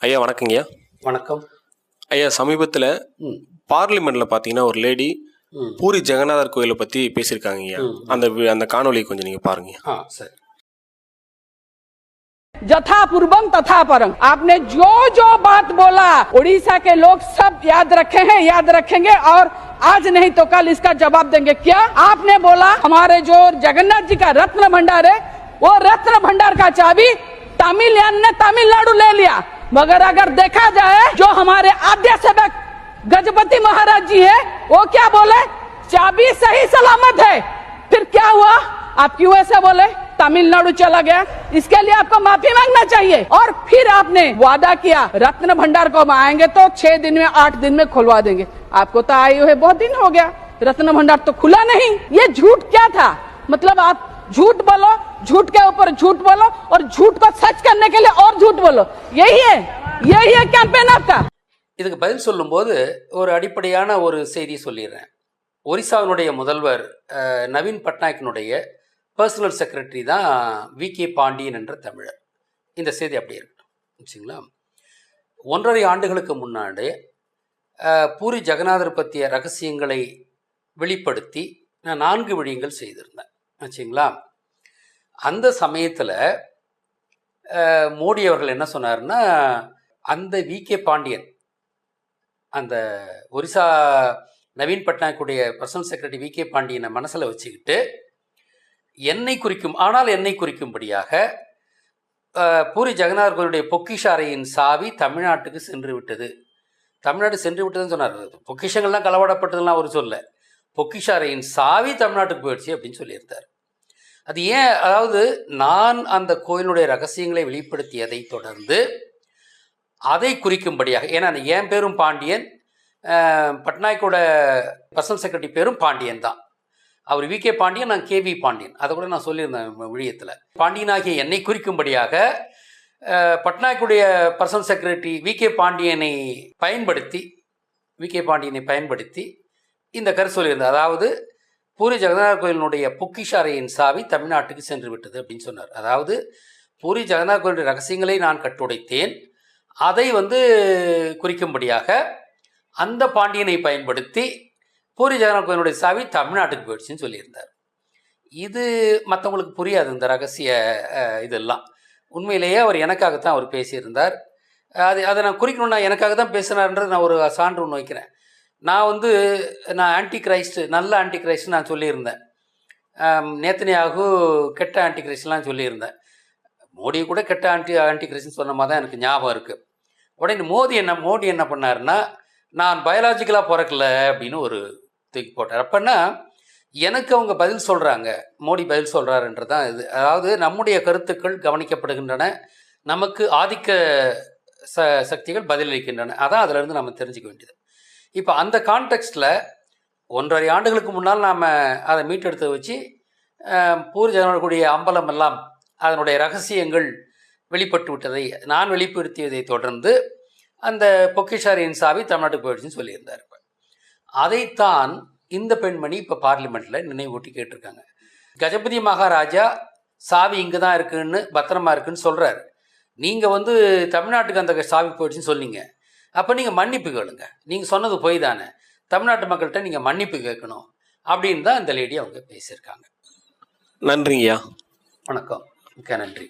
ஐயா வணக்கங்கய்யா. வணக்கம் ஐயா. சமீபத்தில் பார்லிமெண்ட்ல பார்த்தீங்கன்னா ஒரு லேடி பூரி ஜெகநாதர் கோயிலை பற்றி பேசியிருக்காங்க ஐயா. அந்த காணொலியை கொஞ்சம் நீங்கள் பாருங்க. சரி. जथा पूर्वम तथा परम, आपने जो जो बात बोला उड़ीसा के लोग सब याद रखे हैं, याद रखेंगे और आज नहीं तो कल इसका जवाब देंगे। क्या आपने बोला हमारे जो जगन्नाथ जी का रत्न भंडार है, वो रत्न भंडार का चाबी तमिलनाडु ने तमिलनाडु ले लिया। मगर अगर देखा जाए जो हमारे आद्य सेवक गजपति महाराज जी है, वो क्या बोले, चाबी सही सलामत है। फिर क्या हुआ, आप क्यों ऐसे बोले, तमिलनाडु चला गया, इसके लिए आपको माफी मांगना चाहिए। और फिर आपने वादा किया रत्न भंडार को आएंगे तो 6 दिन में 8 दिन में खुलवा देंगे। आपको तो आए हुए बहुत दिन हो गया, रत्न भंडार तो खुला नहीं। ये झूठ क्या था, मतलब आप झूठ बोलो, झूठ के ऊपर झूठ बोलो और झूठ को सच करने के लिए और झूठ बोलो, यही है कैंपेन आपका। இதுக்கு பதில் சொல்லும்போது ஒரு அடிப்படையான ஒரு செய்தி சொல்லிடுறேன். ஒரிசாவினுடைய முதல்வர் நவீன் பட்நாயக்கினுடைய பர்சனல் செக்ரட்டரி தான் வி.கே. பாண்டியன் என்ற தமிழர். இந்த செய்தி அப்படியே இருக்கட்டும் வச்சுங்களா. 1.5 ஆண்டுகளுக்கு முன்னாடி பூரி ஜெகநாதர் பற்றிய ரகசியங்களை வெளிப்படுத்தி நான் 4 விடயங்கள் செய்திருந்தேன் வச்சுங்களா. அந்த சமயத்தில் மோடி அவர்கள் என்ன சொன்னார்னா, அந்த வி.கே. பாண்டியன், அந்த ஒரிசா நவீன் பட்நாயக்குடைய பர்சனல் செக்ரட்டரி வி.கே. பாண்டியனை மனசில் வச்சுக்கிட்டு என்னை குறிக்கும்படியாக பூரி ஜெகநாதர் கோயிலுடைய பொக்கிஷ அறையின் சாவி தமிழ்நாட்டுக்கு சென்று விட்டது. தமிழ்நாடு சென்று விட்டதுன்னு சொன்னார். பொக்கிஷங்கள்லாம் களவாடப்பட்டதுலாம் அவர் சொல்ல, பொக்கிஷ அறையின் சாவி தமிழ்நாட்டுக்கு போயிடுச்சு அப்படின்னு சொல்லியிருந்தார். அது ஏன், அதாவது நான் அந்த கோயிலுடைய ரகசியங்களை வெளிப்படுத்தியதை தொடர்ந்து அதை குறிக்கும்படியாக, ஏன்னா என் பேரும் பாண்டியன், பட்நாயக்கோட பர்சனல் செக்ரட்டரி பேரும் பாண்டியன் தான். அவர் வி.கே. பாண்டியன், நான் கே.வி. பாண்டியன். அதை கூட நான் சொல்லியிருந்தேன் விழியத்தில். பாண்டியனாகிய என்னை குறிக்கும்படியாக பட்நாயக்குடைய பர்சனல் செக்ரட்டரி வி.கே. பாண்டியனை பயன்படுத்தி இந்த கருத்து சொல்லியிருந்தார். அதாவது பூரி ஜெகநாதர் கோயிலினுடைய பொக்கிஷ அறையின் சாவி தமிழ்நாட்டுக்கு சென்று விட்டது அப்படின்னு சொன்னார். அதாவது பூரி ஜெகநாதர் கோயிலுடைய ரகசியங்களை நான் கட்டுடைத்தேன், அதை குறிக்கும்படியாக அந்த பாண்டியனை பயன்படுத்தி பூரி ஜெகநாதர் கோயிலுடைய சாவி தமிழ்நாட்டுக்கு போயிடுச்சுன்னு சொல்லியிருந்தார். இது மற்றவங்களுக்கு புரியாது இந்த ரகசிய இதெல்லாம். உண்மையிலேயே அவர் எனக்காகத்தான் அவர் பேசியிருந்தார். அதை நான் குறிக்கணும்னா எனக்காக தான் பேசினார்ன்றது நான் ஒரு சான்று ஒன்று வைக்கிறேன். நான் ஆன்டி கிரைஸ்ட், நல்ல ஆன்டி கிரைஸ்ட் நான் சொல்லியிருந்தேன். நேத்தனியாகு கெட்ட ஆன்டி கிரைஸ்ட்லாம் சொல்லியிருந்தேன். மோடி கூட கெட்ட ஆன்டி கிரைஸ்ட்னு சொன்ன மாதிரி தான் எனக்கு ஞாபகம் இருக்குது. உடனே மோடி என்ன பண்ணாருன்னா, நான் பயாலஜிக்கலாக பிறக்கல அப்படின்னு ஒரு தூக்கி போட்டார். அப்போன்னா எனக்கு அவங்க பதில் சொல்கிறாங்க, மோடி பதில் சொல்கிறாருன்றதான் இது. அதாவது நம்முடைய கருத்துக்கள் கவனிக்கப்படுகின்றன, நமக்கு ஆதிக்க சக்திகள் பதிலளிக்கின்றன. அதான் அதிலிருந்து நம்ம தெரிஞ்சுக்க வேண்டியது. இப்போ அந்த கான்டெக்ஸ்டில் 1.5 ஆண்டுகளுக்கு முன்னால் நாம் அதை மீட்டெடுத்து வச்சு பூரி ஜெகநாதருடைய அம்பலம் எல்லாம் அதனுடைய ரகசியங்கள் வெளிப்பட்டு விட்டதை நான் வெளிப்படுத்தியதை தொடர்ந்து அந்த பொக்கிஷாரியின் சாவி தமிழ்நாட்டுக்கு போயிடுச்சுன்னு சொல்லியிருந்தார். அதைத்தான் இந்த பெண்மணி இப்போ பார்லிமெண்ட்டில் நினைவூட்டி கேட்டிருக்காங்க. கஜபதி மகாராஜா சாவி இங்கே தான் இருக்குன்னு, பத்திரமா இருக்குன்னு சொல்கிறார். நீங்கள் தமிழ்நாட்டுக்கு அந்த சாவி போயிடுச்சுன்னு சொன்னீங்க. அப்போ நீங்கள் மன்னிப்பு கேளுங்க, நீங்கள் சொன்னது போய் தானே, தமிழ்நாட்டு மக்கள்கிட்ட நீங்கள் மன்னிப்பு கேட்கணும் அப்படின்னு தான் இந்த லேடி அவங்க பேசியிருக்காங்க. நன்றிங்கய்யா. வணக்கம், மிக்க நன்றி.